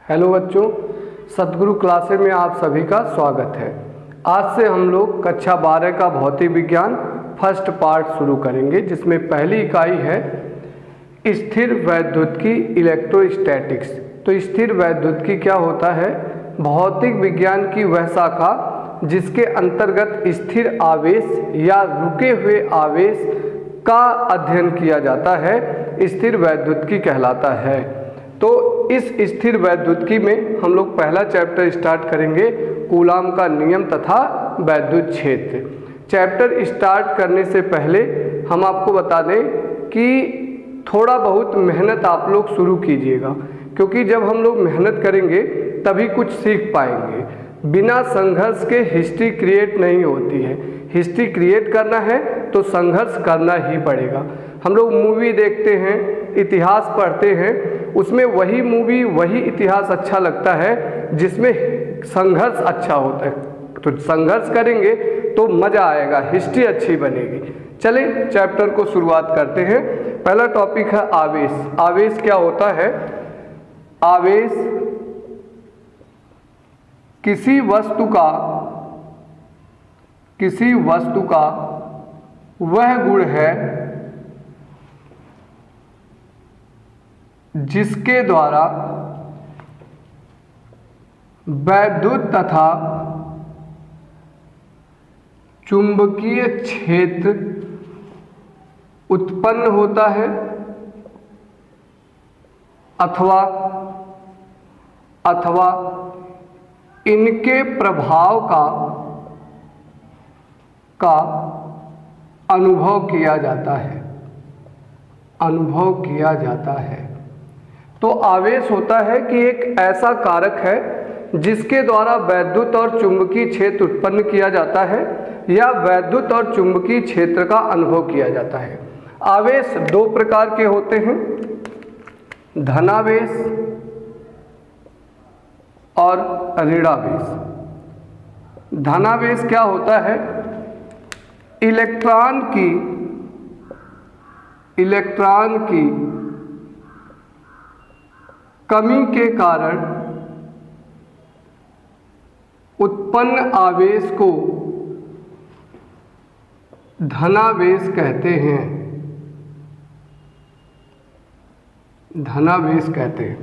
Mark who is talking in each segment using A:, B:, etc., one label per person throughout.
A: Hello बच्चों, सतगुरु classes में आप सभी का स्वागत है। आज से हम लोग कक्षा 12 का भौतिक विज्ञान फर्स्ट पार्ट शुरू करेंगे, जिसमें पहली इकाई है स्थिर वैद्युतिकी इलेक्ट्रोस्टैटिक्स। तो स्थिर वैद्युतिकी क्या होता है? भौतिक विज्ञान की वह शाखा जिसके अंतर्गत स्थिर आवेश या रुके हुए आवेश का अध्ययन किया जाता है, स्थिर वैद्युतिकी कहलाता है। तो इस स्थिर वैद्युतिकी में हम लोग पहला चैप्टर स्टार्ट करेंगे, कूलाम का नियम तथा वैद्युत क्षेत्र। चैप्टर स्टार्ट करने से पहले हम आपको बता दें कि थोड़ा बहुत मेहनत आप लोग शुरू कीजिएगा, क्योंकि जब हम लोग मेहनत करेंगे तभी कुछ सीख पाएंगे। बिना संघर्ष के हिस्ट्री क्रिएट नहीं होती है। हिस्ट्री क्रिएट करना है तो संघर्ष करना ही पड़ेगा। हम लोग मूवी देखते हैं, इतिहास पढ़ते हैं, उसमें वही मूवी वही इतिहास अच्छा लगता है जिसमें संघर्ष अच्छा होता है। तो संघर्ष करेंगे तो मज़ा आएगा, हिस्ट्री अच्छी बनेगी। चलिए चैप्टर को शुरुआत करते हैं। पहला टॉपिक है आवेश। आवेश क्या होता है? आवेश किसी वस्तु का वह गुण है जिसके द्वारा वैद्युत तथा चुंबकीय क्षेत्र उत्पन्न होता है अथवा इनके प्रभाव का अनुभव किया जाता है। तो आवेश होता है कि एक ऐसा कारक है जिसके द्वारा वैद्युत और चुंबकीय क्षेत्र उत्पन्न किया जाता है या वैद्युत और चुंबकीय क्षेत्र का अनुभव किया जाता है। आवेश दो प्रकार के होते हैं, धनावेश और ऋणावेश। धनावेश क्या होता है? इलेक्ट्रॉन की कमी के कारण उत्पन्न आवेश को धनावेश कहते हैं।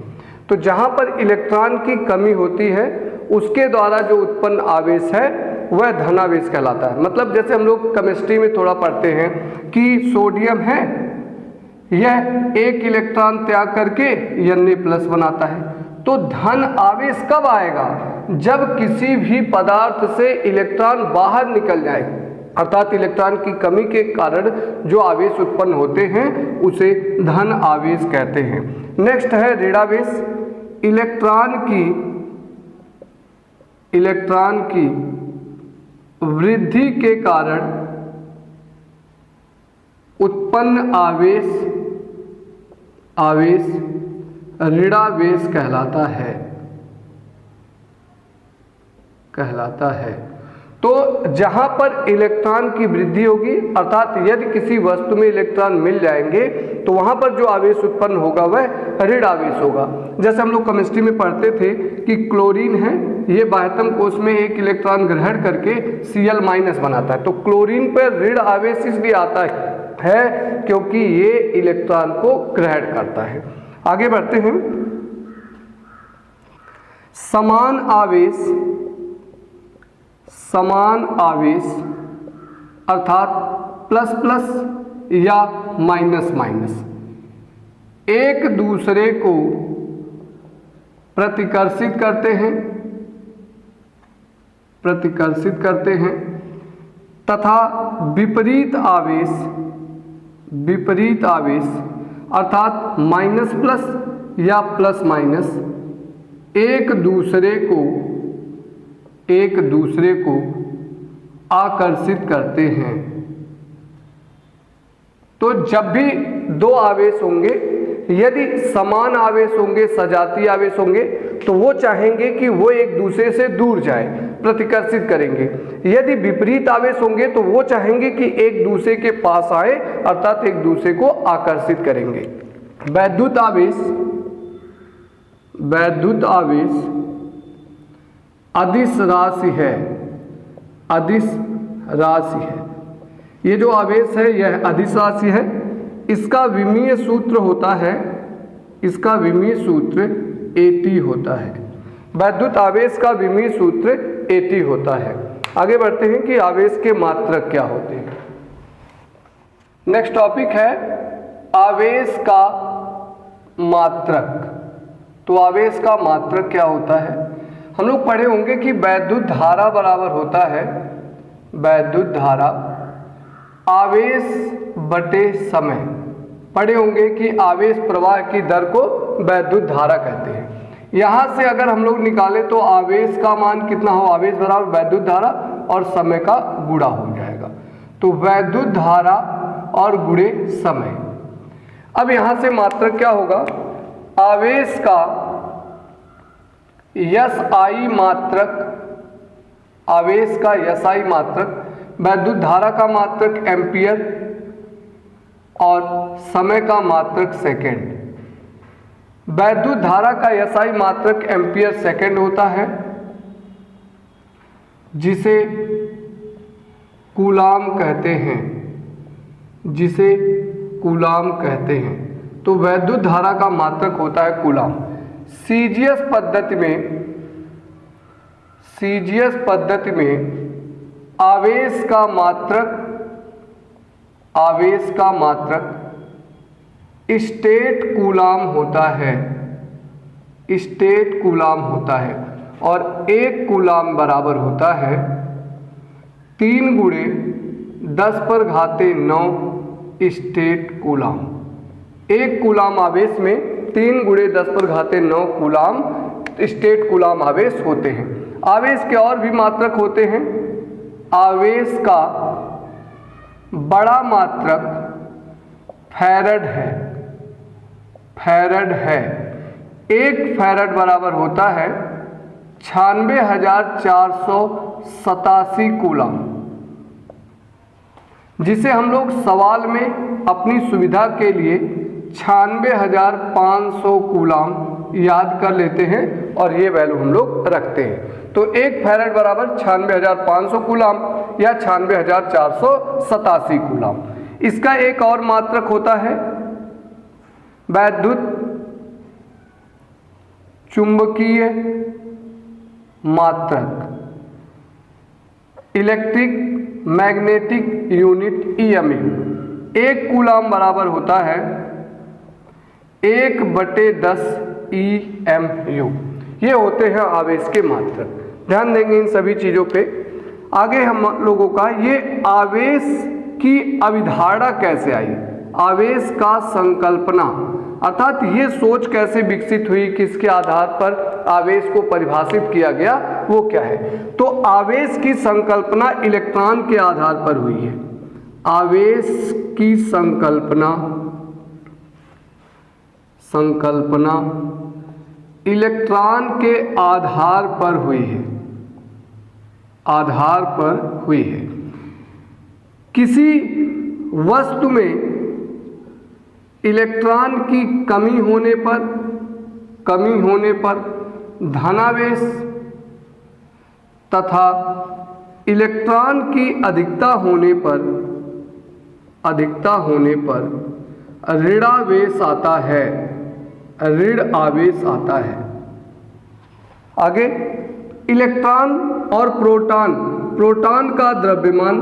A: तो जहाँ पर इलेक्ट्रॉन की कमी होती है उसके द्वारा जो उत्पन्न आवेश है वह धनावेश कहलाता है। मतलब जैसे हम लोग केमिस्ट्री में थोड़ा पढ़ते हैं कि सोडियम है, यह एक इलेक्ट्रॉन त्याग करके Na+ बनाता है। तो धन आवेश कब आएगा? जब किसी भी पदार्थ से इलेक्ट्रॉन बाहर निकल जाए, अर्थात इलेक्ट्रॉन की कमी के कारण जो आवेश उत्पन्न होते हैं उसे धन आवेश कहते हैं। नेक्स्ट है ऋणावेश। इलेक्ट्रॉन की वृद्धि के कारण उत्पन्न आवेश ऋणावेश कहलाता है। तो जहां पर इलेक्ट्रॉन की वृद्धि होगी, अर्थात यदि किसी वस्तु में इलेक्ट्रॉन मिल जाएंगे तो वहां पर जो आवेश उत्पन्न होगा वह ऋण आवेश होगा। जैसे हम लोग केमिस्ट्री में पढ़ते थे कि क्लोरीन है, ये बाह्यतम कोश में एक इलेक्ट्रॉन ग्रहण करके Cl- बनाता है। तो क्लोरीन पर ऋण आवेश इसलिए आता है क्योंकि ये इलेक्ट्रॉन को ग्रहण करता है। आगे बढ़ते हैं। समान आवेश अर्थात प्लस प्लस या माइनस माइनस एक दूसरे को प्रतिकर्षित करते हैं तथा विपरीत आवेश अर्थात माइनस प्लस या प्लस माइनस एक दूसरे को आकर्षित करते हैं। तो जब भी दो आवेश होंगे, यदि समान आवेश होंगे, सजातीय आवेश होंगे, तो वो चाहेंगे कि वो एक दूसरे से दूर जाए, प्रतिकर्षित करेंगे। यदि विपरीत आवेश होंगे तो वो चाहेंगे कि एक दूसरे के पास आए, अर्थात एक दूसरे को आकर्षित करेंगे। वैद्युत आवेश वैद्युत आवेश अदिश राशि है, अदिश राशि है। ये जो आवेश है यह अदिश राशि है। इसका विमीय सूत्र होता है, इसका विमीय सूत्र AT होता है। वैद्युत आवेश का विमीय सूत्र AT होता है। आगे बढ़ते हैं कि आवेश के मात्रक क्या होते हैं। नेक्स्ट टॉपिक है आवेश का मात्रक। तो आवेश का मात्रक क्या होता है? हम लोग पढ़े होंगे कि वैद्युत धारा बराबर होता है वैद्युत धारा आवेश बटे समय। पढ़े होंगे कि आवेश प्रवाह की दर को वैद्युत धारा कहते हैं। यहाँ से अगर हम लोग निकाले तो आवेश का मान कितना हो, आवेश बराबर वैद्युत धारा और समय का गुणा हो जाएगा। तो वैद्युत धारा और गुणे समय। अब यहाँ से मात्रक क्या होगा? आवेश का SI मात्रक, आवेश का SI मात्रक, वैद्युत धारा का मात्रक एम्पियर और समय का मात्रक सेकेंड। वैद्युत धारा का SI मात्रक एम्पियर सेकेंड होता है, जिसे कूलाम कहते हैं, जिसे कूलाम कहते हैं। तो वैद्युत धारा का मात्रक होता है कूलाम। सीजीएस पद्धति में आवेश का मात्रक स्टेट कूलाम होता है, स्टेट कूलाम होता है। और एक कूलाम बराबर होता है 3 गुणे 10⁻9 स्टेट कूलाम। एक कूलाम आवेश में 3 गुणे 10⁻9 कूलाम स्टेट कूलाम आवेश होते हैं। आवेश के और भी मात्रक होते हैं। आवेश का बड़ा मात्रक फैरड है, फैरड है। 1 फैरड बराबर होता है 96,487 कूलाम, जिसे हम लोग सवाल में अपनी सुविधा के लिए 96,500 कूलाम याद कर लेते हैं और ये वैल्यू हम लोग रखते हैं। तो 1 फैरड बराबर 96,500 कूलाम या 96,487 कूलाम। इसका एक और मात्रक होता है वैद्युत चुंबकीय मात्रक, electric magnetic unit EMU। 1 coulomb बराबर होता है 1/10 EMU। ये होते हैं आवेश के मात्रक। ध्यान देंगे इन सभी चीज़ों पे। आगे हम लोगों का ये आवेश की अवधारणा कैसे आई, आवेश का संकल्पना, अर्थात ये सोच कैसे विकसित हुई, किसके आधार पर आवेश को परिभाषित किया गया, वो क्या है। तो आवेश की संकल्पना इलेक्ट्रॉन के आधार पर हुई है। आवेश की संकल्पना इलेक्ट्रॉन के आधार पर हुई है, आधार पर हुई है। किसी वस्तु में इलेक्ट्रॉन की कमी होने पर धनावेश तथा इलेक्ट्रॉन की अधिकता होने पर ऋणावेश आता है, ऋण आवेश आता है। आगे इलेक्ट्रॉन और प्रोटॉन का द्रव्यमान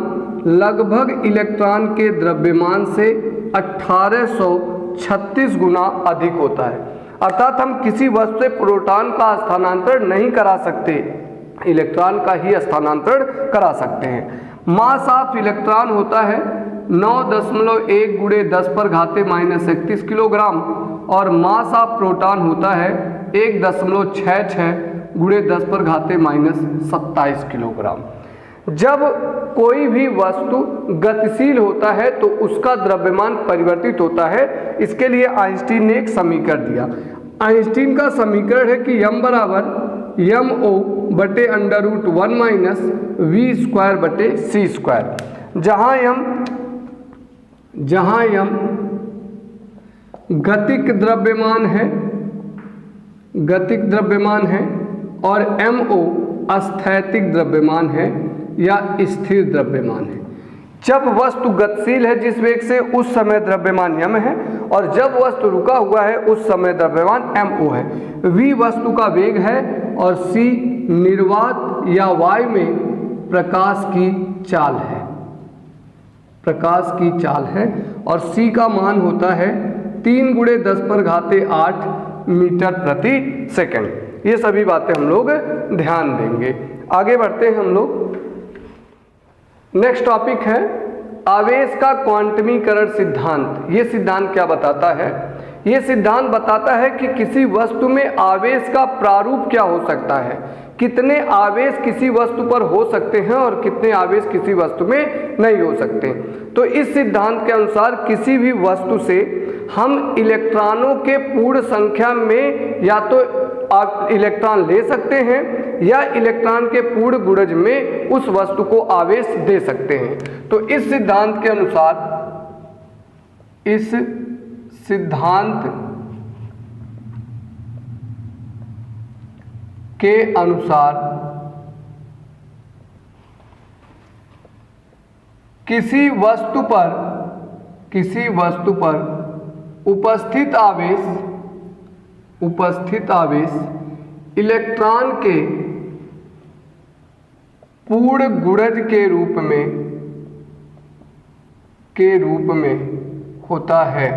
A: लगभग इलेक्ट्रॉन के द्रव्यमान से 1836 गुना अधिक होता है। अर्थात हम किसी वस्तु से प्रोटॉन का स्थानांतरण नहीं करा सकते, इलेक्ट्रॉन का ही स्थानांतरण करा सकते हैं। मास ऑफ इलेक्ट्रॉन होता है 9.1 गुणे 10⁻31 किलोग्राम और मास ऑफ प्रोटॉन होता है 1.66 गुणे 10⁻27 किलोग्राम। जब कोई भी वस्तु गतिशील होता है तो उसका द्रव्यमान परिवर्तित होता है। इसके लिए आइंस्टीन ने एक समीकरण दिया। आइंस्टीन का समीकरण है कि m बराबर mo/√1 - v²/c², जहाँ m गतिक द्रव्यमान है, गतिक द्रव्यमान है और MO स्थैतिक द्रव्यमान है या स्थिर द्रव्यमान है। जब वस्तु गतिशील है जिस वेग से, उस समय द्रव्यमान m है, और जब वस्तु रुका हुआ है उस समय द्रव्यमान MO है। v वस्तु का वेग है और c निर्वात या वायु में प्रकाश की चाल है, प्रकाश की चाल है, और c का मान होता है 3 × 10⁸ मीटर प्रति सेकंड। ये सभी बातें हम लोग ध्यान देंगे। आगे बढ़ते हैं हम लोग। नेक्स्ट टॉपिक है आवेश का क्वांटमीकरण सिद्धांत। ये सिद्धांत क्या बताता है? ये सिद्धांत बताता है कि किसी वस्तु में आवेश का प्रारूप क्या हो सकता है, कितने आवेश किसी वस्तु पर हो सकते हैं और कितने आवेश किसी वस्तु में नहीं हो सकते। तो इस सिद्धांत के अनुसार किसी भी वस्तु से हम इलेक्ट्रॉनों के पूर्ण संख्या में या तो आप इलेक्ट्रॉन ले सकते हैं या इलेक्ट्रॉन के पूर्ण गुणज में उस वस्तु को आवेश दे सकते हैं। तो इस सिद्धांत के अनुसार, इस सिद्धांत के अनुसार किसी वस्तु पर उपस्थित आवेश इलेक्ट्रॉन के पूर्ण गुणज के रूप में होता है।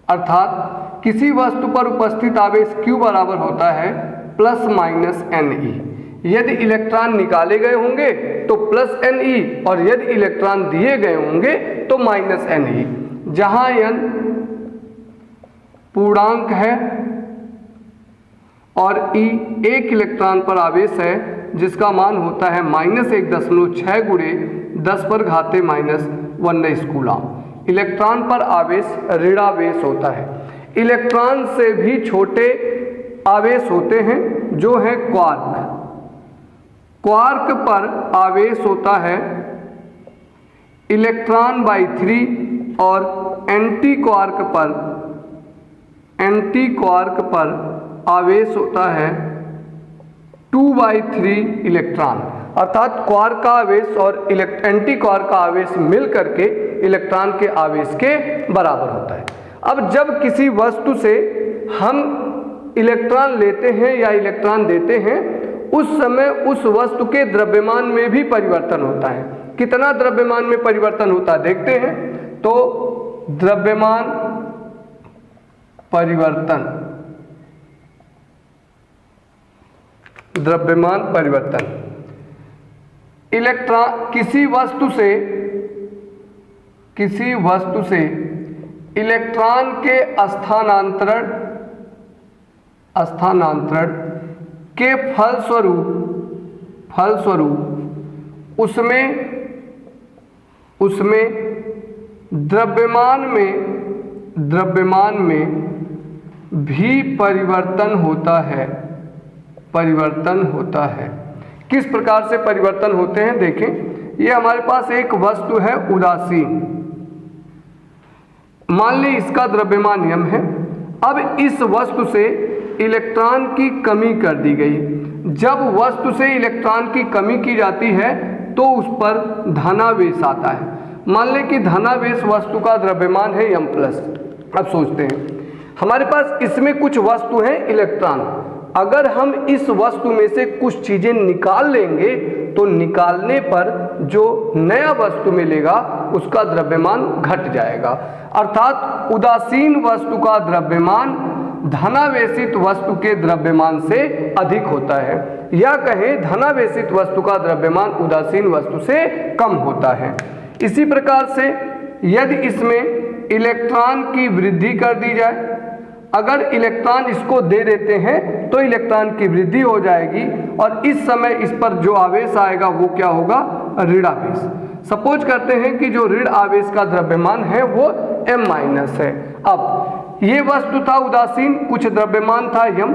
A: अर्थात किसी वस्तु पर उपस्थित आवेश Q बराबर होता है ±NE। यदि इलेक्ट्रॉन निकाले गए होंगे तो +NE और यदि इलेक्ट्रॉन दिए गए होंगे तो -NE। जहां n पूर्णांक है और E एक इलेक्ट्रॉन पर आवेश है जिसका मान होता है -1.6 × 10⁻⁻⁰ कूलम। इलेक्ट्रॉन पर आवेश ऋणावेश होता है। इलेक्ट्रॉन से भी छोटे आवेश होते हैं जो है क्वार्क। क्वार्क पर आवेश होता है इलेक्ट्रॉन/3 और एंटी क्वार्क पर आवेश होता है 2/3 इलेक्ट्रॉन। अर्थात क्वार्क का आवेश और एंटी क्वार्क का आवेश मिल करके इलेक्ट्रॉन के आवेश के बराबर होता है। अब जब किसी वस्तु से हम इलेक्ट्रॉन लेते हैं या इलेक्ट्रॉन देते हैं, उस समय उस वस्तु के द्रव्यमान में भी परिवर्तन होता है। कितना द्रव्यमान में परिवर्तन होता है देखते हैं। तो द्रव्यमान परिवर्तन इलेक्ट्रॉन किसी वस्तु से इलेक्ट्रॉन के स्थानांतरण के फलस्वरूप उसमें द्रव्यमान में भी परिवर्तन होता है। किस प्रकार से परिवर्तन होते हैं देखें। ये हमारे पास एक वस्तु है उदासीन, मान ली इसका द्रव्यमान m है। अब इस वस्तु से इलेक्ट्रॉन की कमी कर दी गई। जब वस्तु से इलेक्ट्रॉन की कमी की जाती है तो उस पर धनावेश आता है। मान लें कि धनावेश वस्तु का द्रव्यमान है m+। अब सोचते हैं हमारे पास इसमें कुछ वस्तु है इलेक्ट्रॉन, अगर हम इस वस्तु में से कुछ चीजें निकाल लेंगे तो निकालने पर जो नया वस्तु मिलेगा उसका द्रव्यमान घट जाएगा। अर्थात उदासीन वस्तु का द्रव्यमान धनावेशित वस्तु के द्रव्यमान से अधिक होता है, या कहें धनावेशित वस्तु का द्रव्यमान उदासीन वस्तु से कम होता है। इसी प्रकार से यदि इसमें इलेक्ट्रॉन की वृद्धि कर दी जाए, अगर इलेक्ट्रॉन इसको दे देते हैं तो इलेक्ट्रॉन की वृद्धि हो जाएगी और इस समय इस पर जो आवेश आएगा वो क्या होगा, ऋणावेश। सपोज करते हैं कि जो ऋण आवेश का द्रव्यमान है वो m- है। अब ये वस्तु था उदासीन, कुछ द्रव्यमान था m।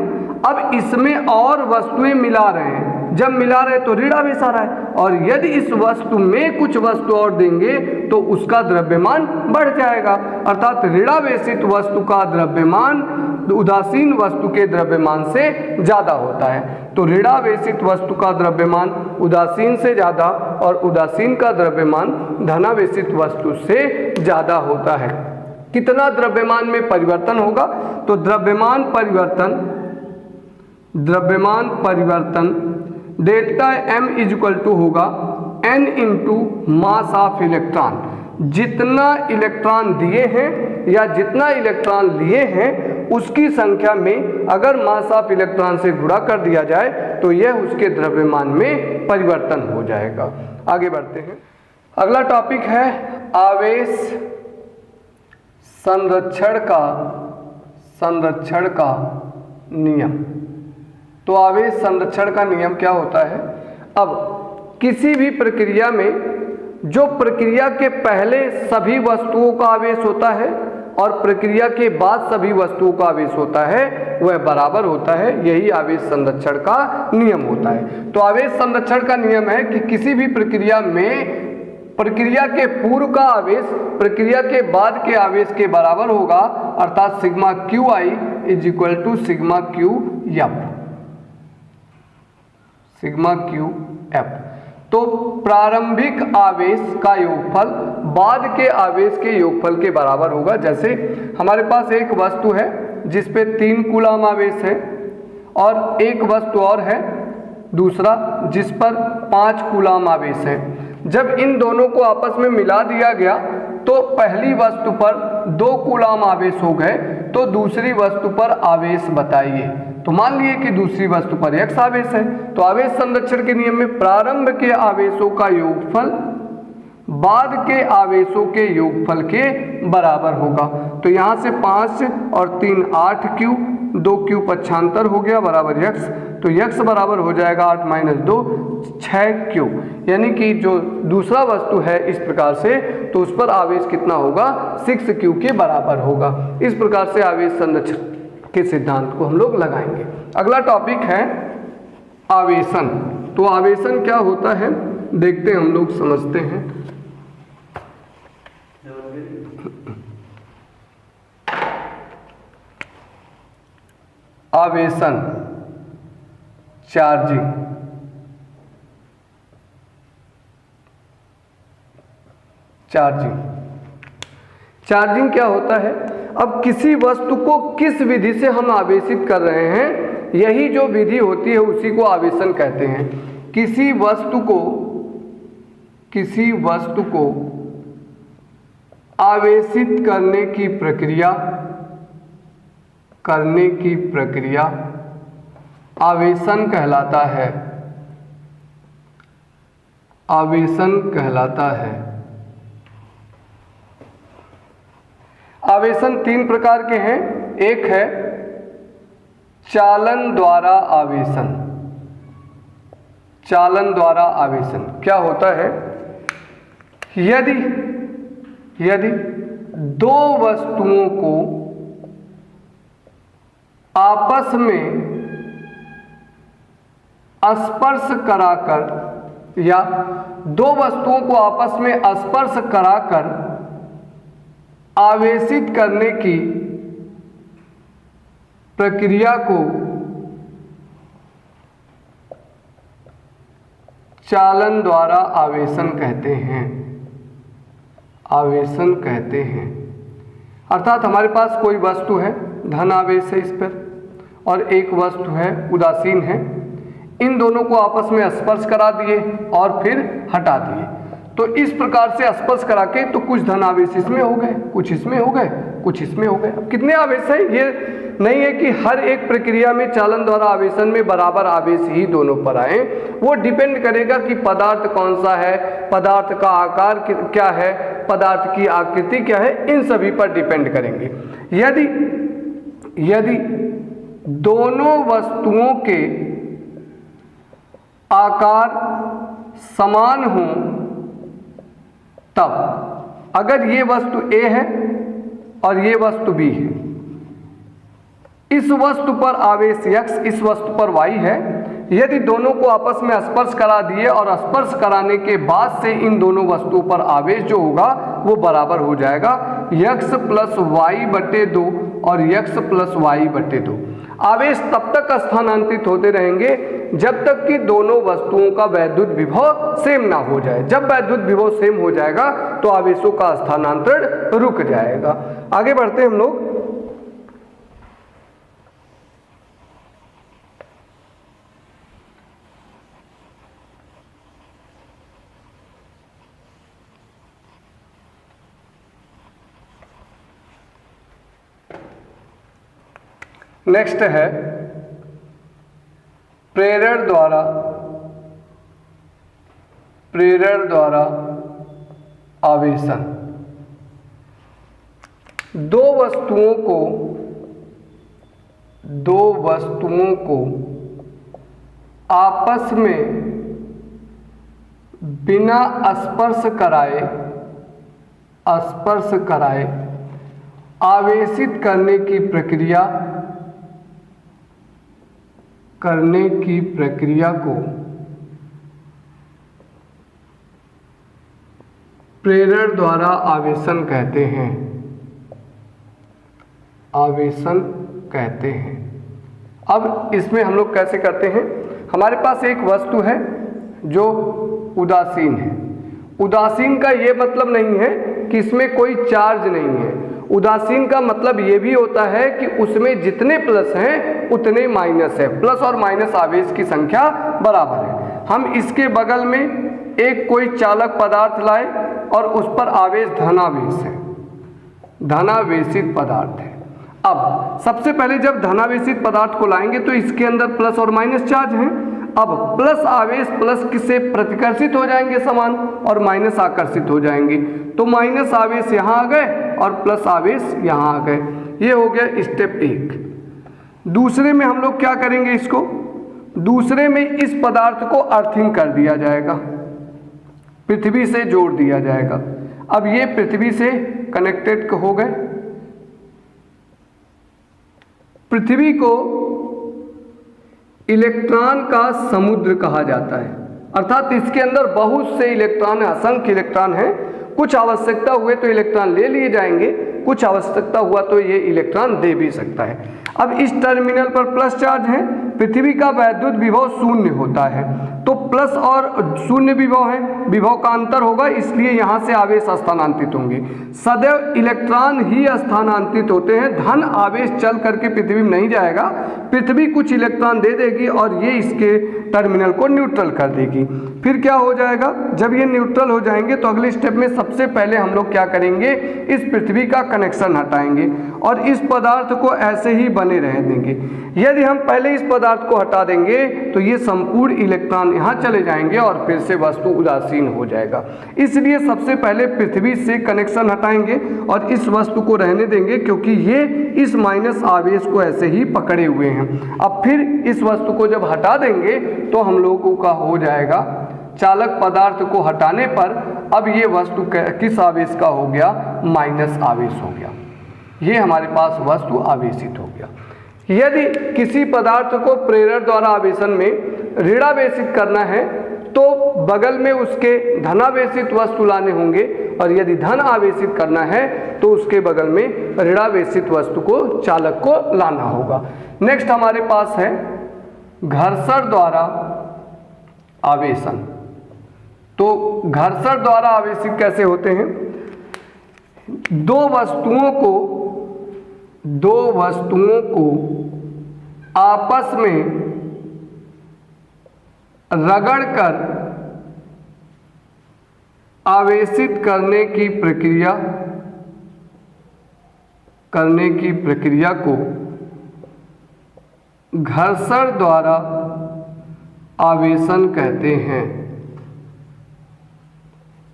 A: अब इसमें और वस्तुएं मिला रहे हैं, जब मिला रहे तो ऋण आवेश आ रहा है, और यदि इस वस्तु में कुछ वस्तु और देंगे तो उसका द्रव्यमान बढ़ जाएगा। अर्थात ऋणावेशित वस्तु का द्रव्यमान उदासीन वस्तु के द्रव्यमान से ज़्यादा होता है। तो ऋणावेशित वस्तु का द्रव्यमान उदासीन से ज़्यादा और उदासीन का द्रव्यमान धनावेशित वस्तु से ज़्यादा होता है। कितना द्रव्यमान में परिवर्तन होगा? तो द्रव्यमान परिवर्तन delta M is equal to होगा n into mass of electron. जितना इलेक्ट्रॉन दिए हैं या जितना इलेक्ट्रॉन लिए हैं उसकी संख्या में अगर मास ऑफ इलेक्ट्रॉन से गुणा कर दिया जाए तो यह उसके द्रव्यमान में परिवर्तन हो जाएगा। आगे बढ़ते हैं। अगला टॉपिक है आवेश संरक्षण का नियम। तो आवेश संरक्षण का नियम क्या होता है? अब किसी भी प्रक्रिया में जो प्रक्रिया के पहले सभी वस्तुओं का आवेश होता है और प्रक्रिया के बाद सभी वस्तुओं का आवेश होता है वह बराबर होता है, यही आवेश संरक्षण का नियम होता है। तो आवेश संरक्षण का नियम है कि किसी भी प्रक्रिया में प्रक्रिया के पूर्व का आवेश प्रक्रिया के बाद के आवेश के बराबर होगा, अर्थात sigma Q I is equal to sigma Q F. तो प्रारंभिक आवेश का योगफल बाद के आवेश के योगफल के बराबर होगा। जैसे हमारे पास एक वस्तु है जिस पे 3 कूलम आवेश है और एक वस्तु और है दूसरा जिस पर 5 कूलम आवेश है। जब इन दोनों को आपस में मिला दिया गया तो पहली वस्तु पर 2 कूलम आवेश हो गए, तो दूसरी वस्तु पर आवेश बताइए। तो मान लिए कि दूसरी वस्तु पर x आवेश है, तो आवेश संरक्षण के नियम में प्रारंभ के आवेशों का योगफल बाद के आवेशों के योगफल के बराबर होगा। तो यहाँ से 5 और 3 8 क्यू, 2 क्यू पक्षांतर हो गया बराबर x, तो x बराबर हो जाएगा 8 - 2 6 क्यू। यानी कि जो दूसरा वस्तु है इस प्रकार से, तो उस पर आवेश कितना होगा? 6 क्यू के बराबर होगा। इस प्रकार से आवेश संरक्षण के सिद्धांत को हम लोग लगाएंगे। अगला टॉपिक है आवेशन। तो आवेशन क्या होता है देखते हैं, हम लोग समझते हैं। आवेशन चार्जिंग क्या होता है? अब किसी वस्तु को किस विधि से हम आवेशित कर रहे हैं, यही जो विधि होती है उसी को आवेशन कहते हैं। किसी वस्तु को आवेशित करने की प्रक्रिया आवेशन कहलाता है। आवेशन 3 प्रकार के हैं। एक है चालन द्वारा आवेशन। क्या होता है? यदि 2 वस्तुओं को आपस में स्पर्श कराकर या 2 वस्तुओं को आपस में स्पर्श कराकर आवेशित करने की प्रक्रिया को चालन द्वारा आवेशन कहते हैं। अर्थात हमारे पास कोई वस्तु है, धन आवेश है इस पर, और एक वस्तु है उदासीन है। इन दोनों को आपस में स्पर्श करा दिए और फिर हटा दिए। तो इस प्रकार से स्पर्श करा के तो कुछ धन आवेश इसमें हो गए, कुछ इसमें हो गए, कुछ इसमें हो गए। अब कितने आवेश हैं ये नहीं है कि हर एक प्रक्रिया में चालन द्वारा आवेशन में बराबर आवेश ही दोनों पर आए। वो डिपेंड करेगा कि पदार्थ कौन सा है, पदार्थ का आकार क्या है, पदार्थ की आकृति क्या है, इन सभी पर डिपेंड करेंगे। यदि दोनों वस्तुओं के आकार समान हों तब, अगर ये वस्तु A है और ये वस्तु B है, इस वस्तु पर आवेश x, इस वस्तु पर y है। यदि दोनों को आपस में स्पर्श करा दिए और स्पर्श कराने के बाद से इन दोनों वस्तुओं पर आवेश जो होगा वो बराबर हो जाएगा, x प्लस वाई बटे 2 और x प्लस वाई बटे 2। आवेश तब तक स्थानांतरित होते रहेंगे जब तक कि दोनों वस्तुओं का वैद्युत विभव सेम ना हो जाए। जब वैद्युत विभव सेम हो जाएगा तो आवेशों का स्थानांतरण रुक जाएगा। आगे बढ़ते हैं हम लोग। नेक्स्ट है प्रेरण द्वारा आवेशन। दो वस्तुओं को आपस में बिना स्पर्श कराए आवेशित करने की प्रक्रिया को प्रेरण द्वारा आवेशन कहते हैं। अब इसमें हम लोग कैसे करते हैं, हमारे पास एक वस्तु है जो उदासीन है। उदासीन का ये मतलब नहीं है कि इसमें कोई चार्ज नहीं है। उदासीन का मतलब ये भी होता है कि उसमें जितने प्लस हैं उतने माइनस है। प्लस और माइनस आवेश की संख्या बराबर है। हम इसके बगल में एक कोई चालक पदार्थ लाए और उस पर आवेश धनावेश है, धनावेशित पदार्थ है। अब सबसे पहले जब धनावेशित पदार्थ को लाएंगे तो इसके अंदर प्लस और माइनस चार्ज हैं। अब प्लस आवेश प्लस किससे प्रतिकर्षित हो जाएंगे समान, और माइनस आकर्षित हो जाएंगे। तो माइनस आवेश यहाँ आ गए और प्लस आवेश यहाँ आ गए। ये हो गया स्टेप 1। दूसरे में हम लोग क्या करेंगे, इसको दूसरे में इस पदार्थ को अर्थिंग कर दिया जाएगा, पृथ्वी से जोड़ दिया जाएगा। अब ये पृथ्वी से कनेक्टेड हो गए। पृथ्वी को इलेक्ट्रॉन का समुद्र कहा जाता है, अर्थात इसके अंदर बहुत से इलेक्ट्रॉन, असंख्य इलेक्ट्रॉन हैं। कुछ आवश्यकता हुए तो इलेक्ट्रॉन ले लिए जाएंगे, कुछ आवश्यकता हुआ तो ये इलेक्ट्रॉन दे भी सकता है। अब इस टर्मिनल पर प्लस चार्ज है, पृथ्वी का वैद्युत विभव 0 होता है, तो प्लस और 0 विभव है, विभव का अंतर होगा, इसलिए यहाँ से आवेश स्थानांतरित होंगे। सदैव इलेक्ट्रॉन ही स्थानांतरित होते हैं, धन आवेश चल करके पृथ्वी में नहीं जाएगा। पृथ्वी कुछ इलेक्ट्रॉन दे देगी और ये इसके टर्मिनल को न्यूट्रल कर देगी। फिर क्या हो जाएगा, जब ये न्यूट्रल हो जाएंगे तो अगले स्टेप में सबसे पहले हम लोग क्या करेंगे, इस पृथ्वी का कनेक्शन हटाएंगे और इस पदार्थ को ऐसे ही बने रहने देंगे। यदि हम पहले इस पदार्थ को हटा देंगे तो ये संपूर्ण इलेक्ट्रॉन यहाँ चले जाएंगे और फिर से वस्तु उदासीन हो जाएगा। इसलिए सबसे पहले पृथ्वी से कनेक्शन हटाएंगे और इस वस्तु को रहने देंगे, क्योंकि ये इस माइनस आवेश को ऐसे ही पकड़े हुए हैं। अब फिर इस वस्तु को जब हटा देंगे तो हम लोगों का हो जाएगा, चालक पदार्थ को हटाने पर अब ये वस्तु किस आवेश का हो गया, माइनस आवेश हो गया। ये हमारे पास वस्तु आवेशित हो गया। यदि किसी पदार्थ को प्रेरण द्वारा आवेशन में ऋणावेशित करना है तो बगल में उसके धनावेशित वस्तु लाने होंगे, और यदि धन आवेशित करना है तो उसके बगल में ऋणावेशित वस्तु को, चालक को लाना होगा। नेक्स्ट हमारे पास है घर्षण द्वारा आवेशन। तो घर्षण द्वारा आवेशित कैसे होते हैं, दो वस्तुओं को आपस में रगड़कर आवेशित करने की प्रक्रिया को घर्षण द्वारा आवेशन कहते हैं।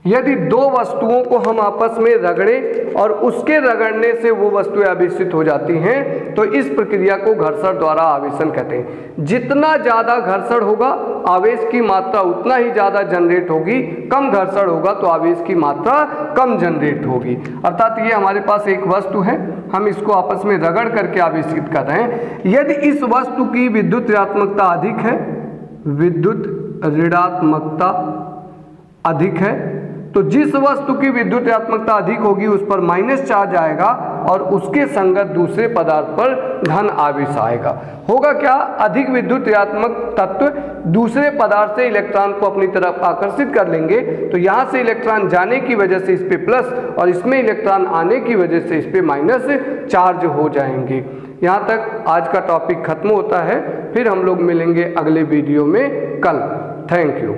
A: यदि दो वस्तुओं को हम आपस में रगड़ें और उसके रगड़ने से वो वस्तुएं आवेशित हो जाती हैं तो इस प्रक्रिया को घर्षण द्वारा आवेशन कहते हैं। जितना ज़्यादा घर्षण होगा आवेश की मात्रा उतना ही ज़्यादा जनरेट होगी, कम घर्षण होगा तो आवेश की मात्रा कम जनरेट होगी। अर्थात ये हमारे पास एक वस्तु है, हम इसको आपस में रगड़ करके आवेशित कर रहे हैं। यदि इस वस्तु की विद्युत ऋणात्मकता अधिक है, विद्युत ऋणात्मकता अधिक है, तो जिस वस्तु की विद्युतात्मकता अधिक होगी उस पर माइनस चार्ज आएगा और उसके संगत दूसरे पदार्थ पर धन आवेश आएगा। होगा क्या, अधिक विद्युतात्मक तत्व दूसरे पदार्थ से इलेक्ट्रॉन को अपनी तरफ आकर्षित कर लेंगे, तो यहाँ से इलेक्ट्रॉन जाने की वजह से इस पे प्लस और इसमें इलेक्ट्रॉन आने की वजह से इस पे माइनस चार्ज हो जाएंगे। यहाँ तक आज का टॉपिक खत्म होता है, फिर हम लोग मिलेंगे अगले वीडियो में कल। Thank you.